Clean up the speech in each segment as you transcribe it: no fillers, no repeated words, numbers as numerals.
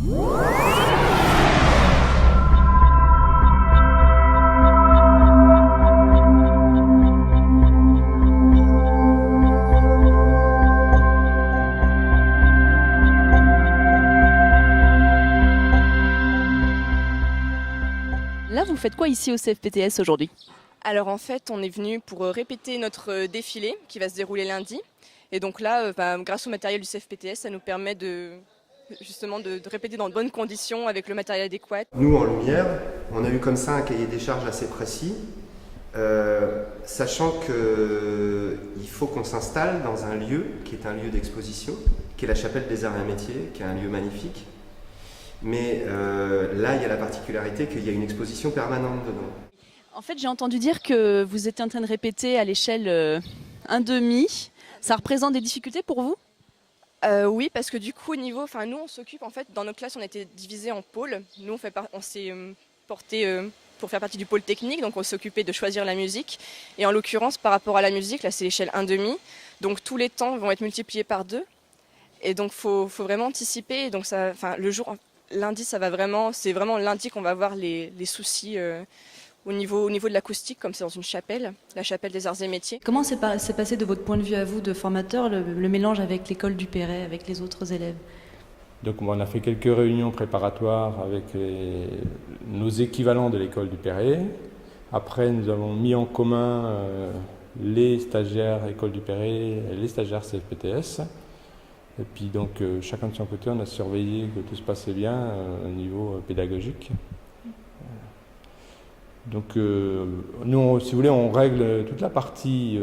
Là, vous faites quoi ici au CFPTS aujourd'hui? Alors en fait, on est venu pour répéter notre défilé qui va se dérouler lundi. Et donc là, grâce au matériel du CFPTS, ça nous permet justement de répéter dans de bonnes conditions avec le matériel adéquat. Nous, en Lumière, on a eu comme ça un cahier des charges assez précis, sachant qu'il faut qu'on s'installe dans un lieu qui est un lieu d'exposition, qui est la Chapelle des Arts et Métiers, qui est un lieu magnifique. Mais là, il y a la particularité qu'il y a une exposition permanente dedans. En fait, j'ai entendu dire que vous étiez en train de répéter à l'échelle 1,5. Ça représente des difficultés pour vous? Oui, parce que du coup, nous, on s'occupe, en fait, dans nos classes, on a été divisés en pôles. Nous, on s'est porté pour faire partie du pôle technique, donc on s'est occupé de choisir la musique. Et en l'occurrence, par rapport à la musique, là, c'est l'échelle 1,5. Donc tous les temps vont être multipliés par 2. Et donc, faut vraiment anticiper. Et donc, lundi, c'est vraiment lundi qu'on va voir les soucis au niveau de l'acoustique, comme c'est dans une chapelle, la Chapelle des Arts et Métiers. Comment s'est passé de votre point de vue à vous de formateur le mélange avec l'école du Perret, avec les autres élèves? Donc on a fait quelques réunions préparatoires avec nos équivalents de l'école du Perret. Après, nous avons mis en commun les stagiaires école du Perret et les stagiaires CFPTS. Et puis donc chacun de son côté, on a surveillé que tout se passait bien au niveau pédagogique. Donc nous, si vous voulez, on règle toute la partie,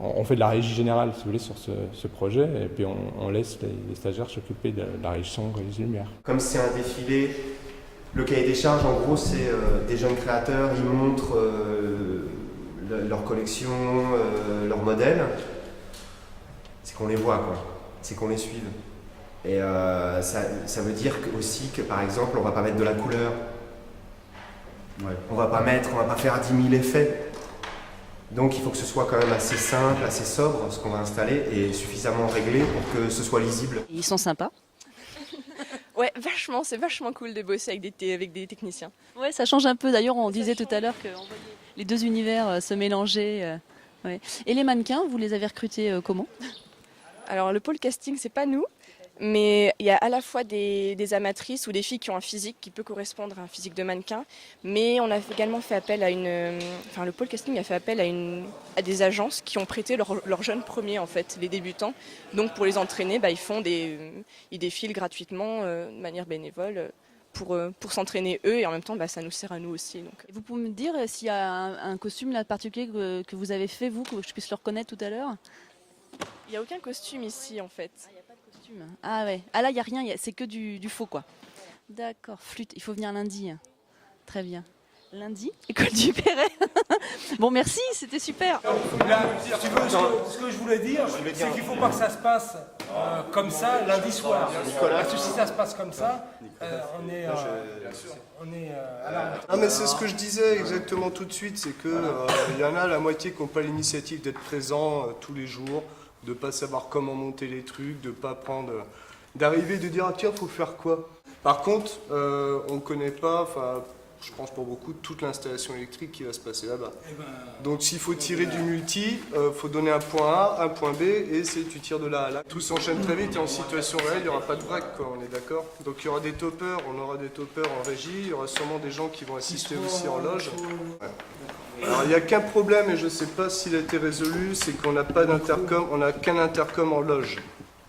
on fait de la régie générale, si vous voulez, sur ce projet, et puis on laisse les stagiaires s'occuper de la régie son, régie lumière. Comme c'est un défilé, le cahier des charges, en gros, c'est des jeunes créateurs, ils montrent leur collection, leurs modèles. C'est qu'on les voit, quoi. C'est qu'on les suive. Et ça veut dire aussi que, par exemple, on ne va pas mettre de la couleur. Ouais. On va pas faire 10 000 effets. Donc il faut que ce soit quand même assez simple, assez sobre, ce qu'on va installer, et suffisamment réglé pour que ce soit lisible. Ils sont sympas? Ouais, vachement, c'est vachement cool de bosser avec des techniciens. Ouais, ça change un peu. D'ailleurs, on disait tout à l'heure qu'on voyait les deux univers se mélanger. Ouais. Et les mannequins, vous les avez recrutés comment? Alors le pôle casting, c'est pas nous. Mais il y a à la fois des amatrices ou des filles qui ont un physique qui peut correspondre à un physique de mannequin, mais on a également fait appel à le pôle casting a fait appel à des agences qui ont prêté leurs jeunes premiers, en fait, les débutants. Donc pour les entraîner, ils défilent gratuitement de manière bénévole pour s'entraîner eux, et en même temps ça nous sert à nous aussi. Donc. Vous pouvez me dire s'il y a un costume là, particulier que vous avez fait, vous, que je puisse le reconnaître tout à l'heure? Il n'y a aucun costume ici, en fait. Ah ouais, ah là il n'y a rien, c'est que du faux quoi. D'accord, flûte, il faut venir lundi. Très bien. Lundi, école du Perret. Bon merci, c'était super. Là, si tu veux, ce que je voulais dire, c'est qu'il ne faut pas que ça se passe comme ça lundi soir. Parce que si ça se passe comme ça, on est à la... Ah mais c'est ce que je disais exactement tout de suite, c'est que y en a la moitié qui n'ont pas l'initiative d'être présents tous les jours, de pas savoir comment monter les trucs, de pas prendre, d'arriver de dire ah tiens faut faire quoi. Par contre, on connaît pas, je pense pour beaucoup toute l'installation électrique qui va se passer là-bas. Donc s'il faut tirer du multi, faut donner un point A, un point B et tu tires de là à là. Tout s'enchaîne très vite et en situation réelle, il n'y aura pas de break quoi, on est d'accord. Donc il y aura des toppers, on aura des toppers en régie, il y aura sûrement des gens qui vont assister aussi en loge. Ouais. Alors il n'y a qu'un problème et je ne sais pas s'il a été résolu, c'est qu'on n'a pas d'intercom, on n'a qu'un intercom en loge.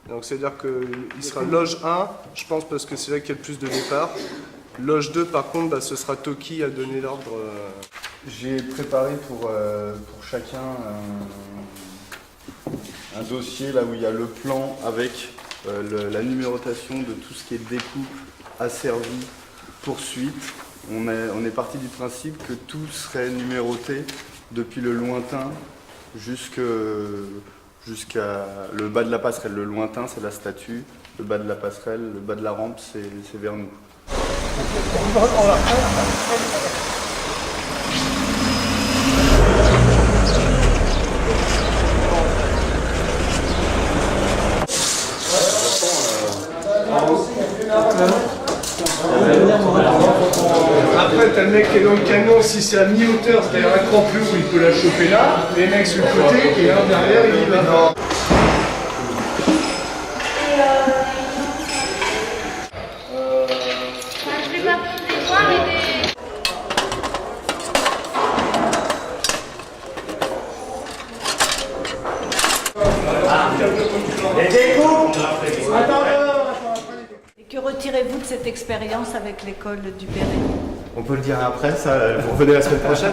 Donc c'est-à-dire qu'il sera loge 1, je pense parce que c'est là qu'il y a le plus de départ. Loge 2 par contre, ce sera Toki à donner l'ordre. J'ai préparé pour chacun un dossier là où il y a le plan avec la numérotation de tout ce qui est découpe, asservi, poursuite. On est parti du principe que tout serait numéroté depuis le lointain jusqu'à le bas de la passerelle. Le lointain, c'est la statue, le bas de la passerelle, le bas de la rampe, c'est vers nous. Après, t'as le mec qui est dans le camion, si c'est à mi-hauteur, c'est-à-dire un cran plus haut, il peut la choper là. Les mecs sur le côté, et un derrière, il y va. Et que retirez-vous de cette expérience avec l'école du Perret? On peut le dire après, ça, vous revenez la semaine prochaine.